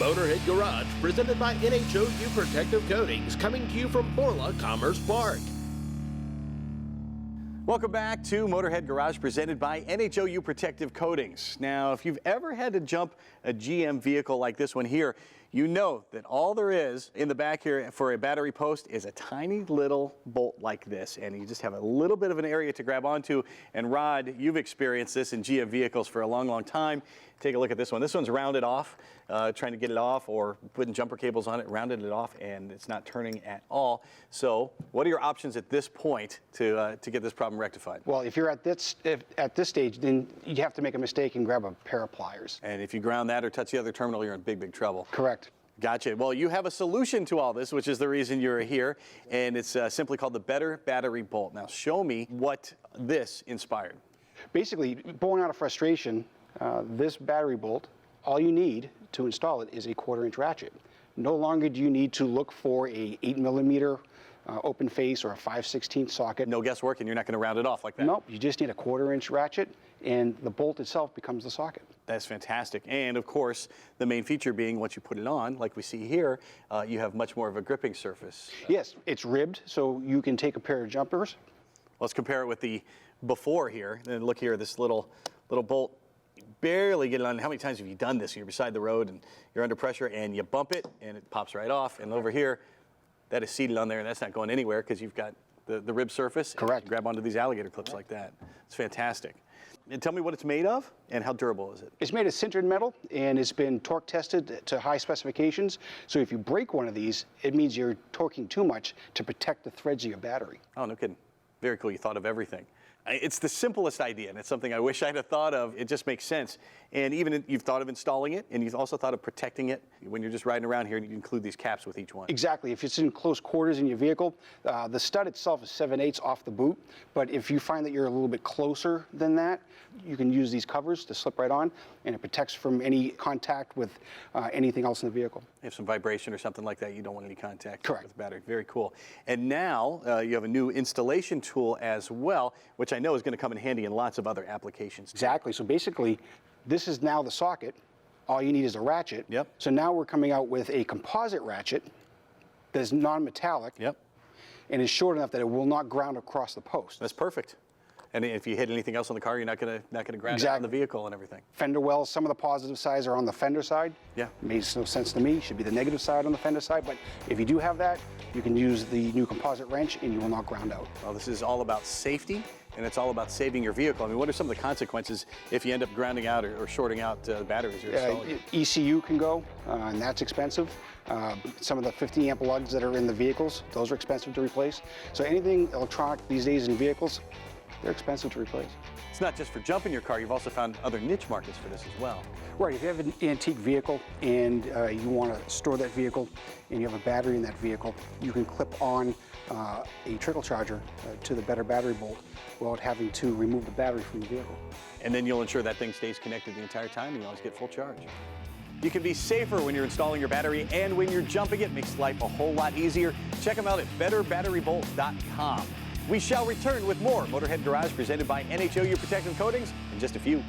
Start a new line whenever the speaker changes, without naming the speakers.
Motorhead Garage, presented by NHOU Protective Coatings, coming to you from Borla Commerce Park.
Welcome back to Motorhead Garage, presented by NHOU Protective Coatings. Now, if you've ever had to jump a GM vehicle like this one here, you know that all there is in the back here for a battery post is a tiny little bolt like this, and you just have a little bit of an area to grab onto. And Rod, you've experienced this in GM vehicles for a long, long time. Take a look at this one. This one's rounded off, trying to get it off, or putting jumper cables on it, rounded it off, and it's not turning at all. So what are your options at this point to get this problem rectified?
Well, if you're at this stage, then you have to make a mistake and grab a pair of pliers.
And if you ground that or touch the other terminal, you're in big, big trouble.
Correct.
Gotcha. Well, you have a solution to all this, which is the reason you're here, and it's simply called the Better Battery Bolt. Now, show me what this inspired.
Basically, born out of frustration, this battery bolt, all you need to install it is a 1/4-inch ratchet. No longer do you need to look for a 8mm open face or a 5/16 socket.
No guesswork, and you're not going to round it off like that.
Nope, you just need a 1/4-inch ratchet, and the bolt itself becomes the socket.
That's fantastic. And of course, the main feature being once you put it on, like we see here, you have much more of a gripping surface.
Yes, it's ribbed, so you can take a pair of jumpers.
Let's compare it with the before here. And look here, this little bolt, barely get it on. How many times have you done this? You're beside the road and you're under pressure and you bump it and it pops right off. And over here, that is seated on there and that's not going anywhere because you've got the rib surface.
Correct.
You grab onto these alligator clips like that. It's fantastic. And tell me what it's made of and how durable is it?
It's made of sintered metal and it's been torque tested to high specifications. So if you break one of these, it means you're torquing too much to protect the threads of your battery.
Oh, no kidding. Very cool. You thought of everything. It's the simplest idea, and it's something I wish I'd have thought of. It just makes sense. And even you've thought of installing it, and you've also thought of protecting it. When you're just riding around here, you include these caps with each one.
Exactly. If it's in close quarters in your vehicle, the stud itself is 7/8 off the boot. But if you find that you're a little bit closer than that, you can use these covers to slip right on, and it protects from any contact with anything else in the vehicle.
If some vibration or something like that, you don't want any contact
Correct.
with the battery. Very cool. And now you have a new installation tool as well, which I know is going to come in handy in lots of other applications.
Exactly. So basically, this is now the socket. All you need is a ratchet.
Yep.
So now we're coming out with a composite ratchet that's non-metallic.
Yep.
And is short enough that it will not ground across the post.
That's perfect. And if you hit anything else on the car, you're not going to ground it on the vehicle and everything.
Fender wells, some of the positive sides are on the fender side.
Yeah.
Makes no sense to me. Should be the negative side on the fender side. But if you do have that, you can use the new composite wrench and you will not ground out.
Well, this is all about safety, and it's all about saving your vehicle. I mean, what are some of the consequences if you end up grounding out or shorting out batteries you're installing?
ECU can go, and that's expensive. Some of the 50 amp lugs that are in the vehicles, those are expensive to replace. So anything electronic these days in vehicles, they're expensive to replace.
It's not just for jumping your car, you've also found other niche markets for this as well.
Right, if you have an antique vehicle and you want to store that vehicle and you have a battery in that vehicle, you can clip on a trickle charger to the Better Battery Bolt without having to remove the battery from the vehicle.
And then you'll ensure that thing stays connected the entire time and you always get full charge. You can be safer when you're installing your battery and when you're jumping it. Makes life a whole lot easier. Check them out at betterbatterybolt.com. We shall return with more Motorhead Garage presented by NHOU Protective Coatings in just a few.